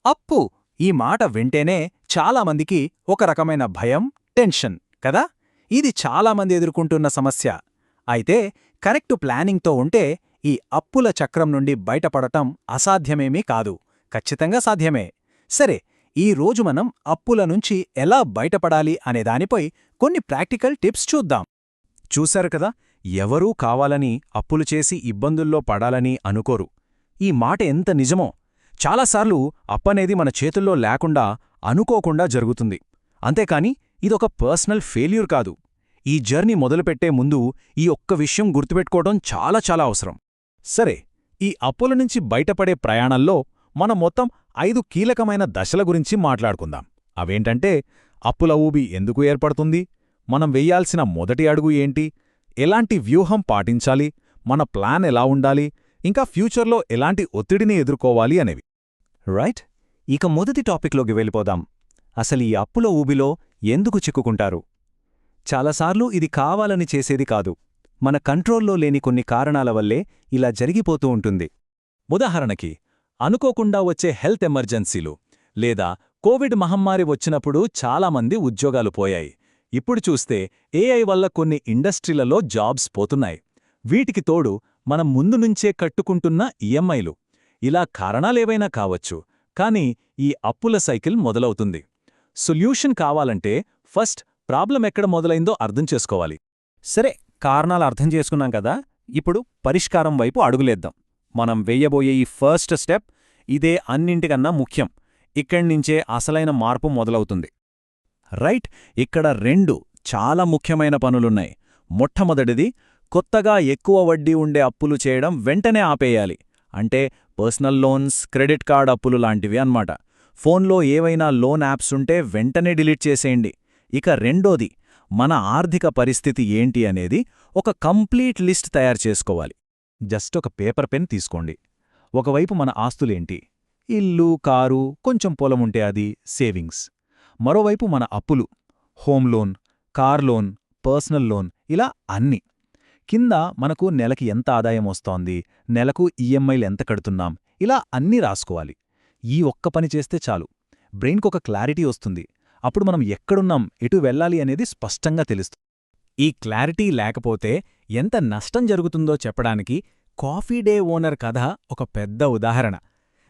అప్పు ఈ మాట వింటేనే చాలామందికి ఒక రకమైన భయం, టెన్షన్ కదా. ఇది చాలామంది ఎదుర్కొంటున్న సమస్య. అయితే కరెక్టు ప్లానింగ్తో ఉంటే ఈ అప్పుల చక్రం నుండి బయటపడటం అసాధ్యమేమీ కాదు, ఖచ్చితంగా సాధ్యమే. సరే, ఈ రోజు మనం అప్పుల నుంచి ఎలా బయటపడాలి అనే దానిపై కొన్ని ప్రాక్టికల్ టిప్స్ చూద్దాం. చూశారు కదా, ఎవరూ కావాలని అప్పులు చేసి ఇబ్బందుల్లో పడాలని అనుకోరు. ఈ మాట ఎంత నిజమో. చాలాసార్లు అప్పనేది మన చేతుల్లో లేకుండా అనుకోకుండా జరుగుతుంది. అంతేకాని ఇదొక పర్సనల్ ఫెయిల్యూర్ కాదు. ఈ జర్నీ మొదలుపెట్టే ముందు ఈ ఒక్క విషయం గుర్తుపెట్టుకోవడం చాలా చాలా అవసరం. సరే, ఈ అప్పుల నుంచి బయటపడే ప్రయాణంలో మనం మొత్తం 5 కీలకమైన దశల గురించి మాట్లాడుకుందాం. అవేంటంటే, అప్పుల ఊబి ఎందుకు ఏర్పడుతుంది, మనం వెయ్యాల్సిన మొదటి అడుగు ఏంటి, ఎలాంటి వ్యూహం పాటించాలి, మన ప్లాన్ ఎలా ఉండాలి, ఇంకా ఫ్యూచర్లో ఎలాంటి ఒత్తిడిని ఎదుర్కోవాలి అనేవి. రైట్, ఇక మొదటి టాపిక్లోకి వెళ్ళిపోదాం. అసలు ఈ అప్పుల ఊబిలో ఎందుకు చిక్కుకుంటారు? చాలాసార్లు ఇది కావాలని చేసేది కాదు, మన కంట్రోల్లో లేని కొన్ని కారణాల వల్లే ఇలా జరిగిపోతూ ఉంటుంది. ఉదాహరణకి, అనుకోకుండా వచ్చే హెల్త్ ఎమర్జెన్సీలు, లేదా కోవిడ్ మహమ్మారి వచ్చినప్పుడు చాలామంది ఉద్యోగాలు పోయాయి. ఇప్పుడు చూస్తే ఏఐ వల్ల కొన్ని ఇండస్ట్రీలలో జాబ్స్ పోతున్నాయి. వీటికి తోడు మనం ముందు నుంచే కట్టుకుంటున్న ఈఎంఐలు. ఇలా కారణాలేవైనా కావచ్చు, కానీ ఈ అప్పుల సైకిల్ మొదలవుతుంది. సొల్యూషన్ కావాలంటే ఫస్ట్ ప్రాబ్లం ఎక్కడ మొదలైందో అర్థం చేసుకోవాలి. సరే, కారణాలు అర్థం చేసుకున్నాం కదా, ఇప్పుడు పరిష్కారం వైపు అడుగులేద్దాం. మనం వెయ్యబోయే ఈ ఫస్ట్ స్టెప్ ఇదే అన్నింటికన్నా ముఖ్యం. ఇక్కడ్నించే అసలైన మార్పు మొదలవుతుంది. రైట్, ఇక్కడ 2 చాలా ముఖ్యమైన పనులున్నాయి. మొట్టమొదటిది, కొత్తగా ఎక్కువ వడ్డీ ఉండే అప్పులు చేయడం వెంటనే ఆపేయాలి. అంటే పర్సనల్ లోన్స్, క్రెడిట్ కార్డ్ అప్పులు లాంటివి అన్నమాట. ఫోన్లో ఏవైనా లోన్ యాప్స్ ఉంటే వెంటనే డిలీట్ చేసేయండి. ఇక రెండోది, మన ఆర్థిక పరిస్థితి ఏంటి అనేది ఒక కంప్లీట్ లిస్ట్ తయారు చేసుకోవాలి. జస్ట్ ఒక పేపర్ పెన్ తీసుకోండి. ఒకవైపు మన ఆస్తులేంటి, ఇల్లు, కారు, కొంచెం పొలముంటే అది సేవింగ్స్. మరోవైపు మన అప్పులు, home loan, car loan, personal loan, ఇలా అన్నీ. కింద మనకు నెలకి ఎంత ఆదాయం వస్తోంది, నెలకు ఈఎంఐలు ఎంత కడుతున్నాం, ఇలా అన్నీ రాసుకోవాలి. ఈ ఒక్క పని చేస్తే చాలు, బ్రెయిన్కొక క్లారిటీ వస్తుంది. అప్పుడు మనం ఎక్కడున్నాం, ఎటు వెళ్ళాలి అనేది స్పష్టంగా తెలుస్తుంది. ఈ క్లారిటీ లేకపోతే ఎంత నష్టం జరుగుతుందో చెప్పడానికి కాఫీ డే ఓనర్ కథ ఒక పెద్ద ఉదాహరణ.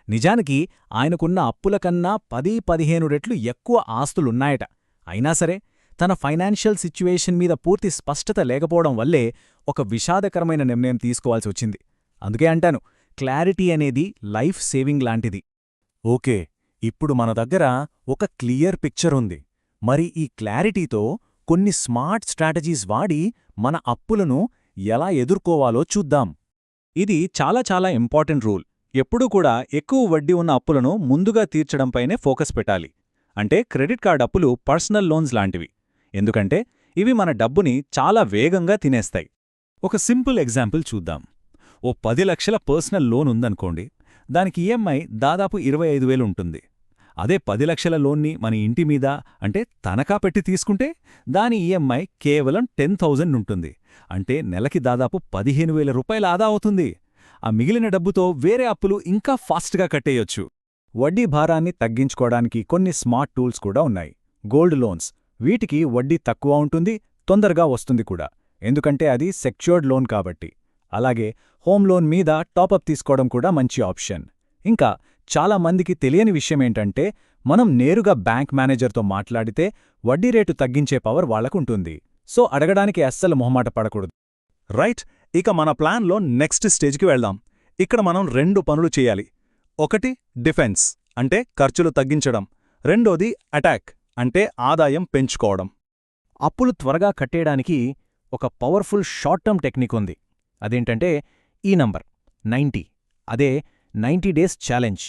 నిజానికి ఆయనకున్న అప్పుల కన్నా 10-15 రెట్లు ఎక్కువ ఆస్తులున్నాయట. అయినా సరే, తన ఫైనాన్షియల్ సిచ్యువేషన్ మీద పూర్తి స్పష్టత లేకపోవడం వల్లే ఒక విషాదకరమైన నిర్ణయం తీసుకోవాల్సి వచ్చింది. అందుకే అంటాను, క్లారిటీ అనేది లైఫ్ సేవింగ్ లాంటిది. ఓకే, ఇప్పుడు మన దగ్గర ఒక క్లియర్ పిక్చర్ ఉంది. మరి ఈ క్లారిటీతో కొన్ని స్మార్ట్ స్ట్రాటజీస్ వాడి మన అప్పులను ఎలా ఎదుర్కోవాలో చూద్దాం. ఇది చాలా చాలా ఇంపార్టెంట్ రూల్. ఎప్పుడూ కూడా ఎక్కువ వడ్డీ ఉన్న అప్పులను ముందుగా తీర్చడంపైనే ఫోకస్ పెట్టాలి. అంటే క్రెడిట్ కార్డ్ అప్పులు పర్సనల్ లోన్స్ లాంటివి. ఎందుకంటే ఇవి మన డబ్బుని చాలా వేగంగా తినేస్తాయి. ఒక సింపుల్ ఎగ్జాంపుల్ చూద్దాం. ఓ 10 లక్షల పర్సనల్ లోన్ ఉందనుకోండి. దానికి ఈఎంఐ దాదాపు 25,000 ఉంటుంది. అదే 10 లక్షల లోన్ని మన ఇంటి మీద అంటే తనఖా పెట్టి తీసుకుంటే దాని ఈఎంఐ కేవలం 10,000 ఉంటుంది. అంటే నెలకి దాదాపు 15,000 రూపాయల ఆదా అవుతుంది. ఆ మిగిలిన డబ్బుతో వేరే అప్పులు ఇంకా ఫాస్ట్గా కట్టేయొచ్చు. వడ్డీ భారాన్ని తగ్గించుకోవడానికి కొన్ని స్మార్ట్ టూల్స్ కూడా ఉన్నాయి. గోల్డ్ లోన్స్, వీటికి వడ్డీ తక్కువ ఉంటుంది, తొందరగా వస్తుంది కూడా, ఎందుకంటే అది సెక్యూర్డ్ లోన్ కాబట్టి. అలాగే హోమ్ లోన్ మీద టాపప్ తీసుకోవడం కూడా మంచి ఆప్షన్. ఇంకా చాలా మందికి తెలియని విషయమేంటంటే, మనం నేరుగా బ్యాంక్ మేనేజర్తో మాట్లాడితే వడ్డీ రేటు తగ్గించే పవర్ వాళ్లకుంటుంది. సో అడగడానికి అస్సలు మొహమాట పడకూడదు. రైట్, ఇక మన ప్లాన్లో నెక్స్ట్ స్టేజ్కి వెళ్దాం. ఇక్కడ మనం 2 పనులు చేయాలి. ఒకటి డిఫెన్స్, అంటే ఖర్చులు తగ్గించడం. రెండోది అటాక్, అంటే ఆదాయం పెంచుకోవడం. అప్పులు త్వరగా కట్టేయడానికి ఒక పవర్ఫుల్ షార్ట్ టర్మ్ టెక్నిక్ ఉంది. అదేంటంటే ఈ నంబర్ 90. అదే 90 డేస్ ఛాలెంజ్.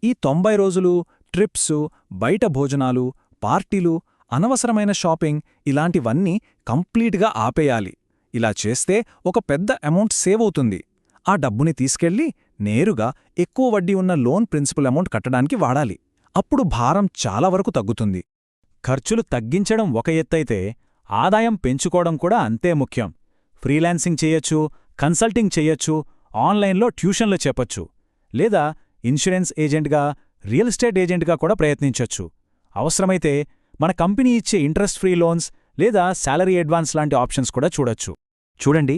ఈ 90 రోజులు ట్రిప్సు, బయట భోజనాలు, పార్టీలు, అనవసరమైన షాపింగ్ ఇలాంటివన్నీ కంప్లీట్గా ఆపేయాలి. ఇలా చేస్తే ఒక పెద్ద అమౌంట్ సేవ్ అవుతుంది. ఆ డబ్బుని తీసుకెళ్లి నేరుగా ఎక్కువ వడ్డీ ఉన్న లోన్ ప్రిన్సిపల్ అమౌంట్ కట్టడానికి వాడాలి. అప్పుడు భారం చాలా వరకు తగ్గుతుంది. ఖర్చులు తగ్గించడం ఒక ఎత్తైతే ఆదాయం పెంచుకోవడం కూడా అంతే ముఖ్యం. ఫ్రీలాన్సింగ్ చెయ్యొచ్చు, కన్సల్టింగ్ చెయ్యొచ్చు, ఆన్లైన్లో ట్యూషన్లు చెప్పొచ్చు, లేదా ఇన్సూరెన్స్ ఏజెంట్గా, రియల్ ఎస్టేట్ ఏజెంట్గా కూడా ప్రయత్నించొచ్చు. అవసరమైతే మన కంపెనీ ఇచ్చే ఇంట్రెస్ట్ ఫ్రీ లోన్స్ లేదా శాలరీ అడ్వాన్స్ లాంటి ఆప్షన్స్ కూడా చూడొచ్చు. చూడండి,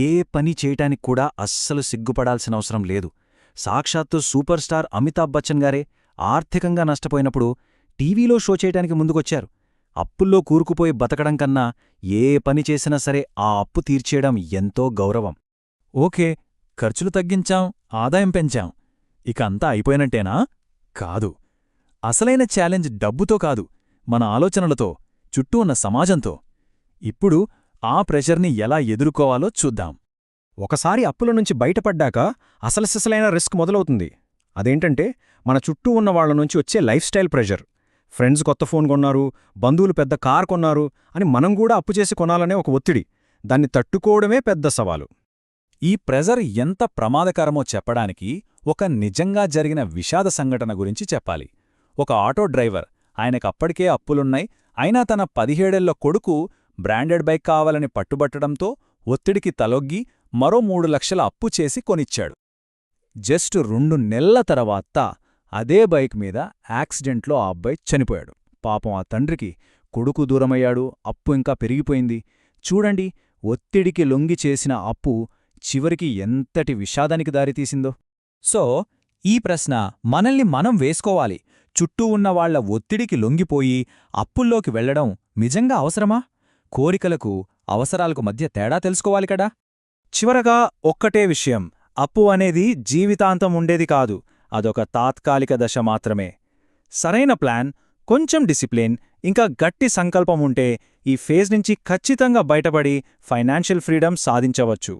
ఏ పని చేయటానికి కూడా అస్సలు సిగ్గుపడాల్సిన అవసరం లేదు. సాక్షాత్తు సూపర్ స్టార్ అమితాబ్ బచ్చన్ గారే ఆర్థికంగా నష్టపోయినప్పుడు టీవీలో షో చేయటానికి ముందుకొచ్చారు. అప్పుల్లో కూరుకుపోయి బతకడం కన్నా ఏ పని చేసినా సరే ఆ అప్పు తీర్చేయడం ఎంతో గౌరవం. ఓకే, ఖర్చులు తగ్గించాం, ఆదాయం పెంచాం, ఇక అంతా అయిపోయినట్టేనా? కాదు. అసలైన ఛాలెంజ్ డబ్బుతో కాదు, మన ఆలోచనలతో, చుట్టూ ఉన్న సమాజంతో. ఇప్పుడు ఆ ప్రెషర్ని ఎలా ఎదుర్కోవాలో చూద్దాం. ఒకసారి అప్పుల నుంచి బయటపడ్డాక అసలసిసలైన రిస్క్ మొదలవుతుంది. అదేంటంటే మన చుట్టూ ఉన్న వాళ్ల నుంచి వచ్చే లైఫ్ స్టైల్ ప్రెషర్. ఫ్రెండ్స్ కొత్త ఫోన్ కొన్నారు, బంధువులు పెద్ద కార్ కొన్నారు అని మనం కూడా అప్పు చేసి కొనాలనే ఒక ఒత్తిడి. దాన్ని తట్టుకోవడమే పెద్ద సవాలు. ఈ ప్రెజర్ ఎంత ప్రమాదకరమో చెప్పడానికి ఒక నిజంగా జరిగిన విషాద సంఘటన గురించి చెప్పాలి. ఒక ఆటో డ్రైవర్, ఆయనకప్పటికే అప్పులున్నాయి, అయినా తన 17 ఏళ్ల కొడుకు బ్రాండెడ్ బైక్ కావాలని పట్టుబట్టడంతో ఒత్తిడికి తలొగ్గి మరో 3 లక్షల అప్పు చేసి కొనిచ్చాడు. జస్ట్ 2 నెలల తర్వాత అదే బైక్ మీద యాక్సిడెంట్లో ఆ అబ్బాయి చనిపోయాడు. పాపం ఆ తండ్రికి కొడుకు దూరమయ్యాడు, అప్పు ఇంకా పెరిగిపోయింది. చూడండి, ఒత్తిడికి లొంగి చేసిన అప్పు చివరికి ఎంతటి విషాదానికి దారితీసిందో. సో ఈ ప్రశ్న మనల్ని మనం వేసుకోవాలి. చుట్టూ ఉన్నవాళ్ల ఒత్తిడికి లొంగిపోయి అప్పుల్లోకి వెళ్లడం నిజంగా అవసరమా? కోరికలకు, అవసరాలకు మధ్య తేడా తెలుసుకోవాలి కదా. చివరగా ఒక్కటే విషయం, అప్పు అనేది జీవితాంతం ఉండేది కాదు, అదొక తాత్కాలిక దశ మాత్రమే. సరైన ప్లాన్, కొంచెం డిసిప్లిన్, ఇంకా గట్టి సంకల్పం ఉంటే ఈ ఫేజ్ నుంచి ఖచ్చితంగా బయటపడి ఫైనాన్షియల్ ఫ్రీడమ్ సాధించవచ్చు.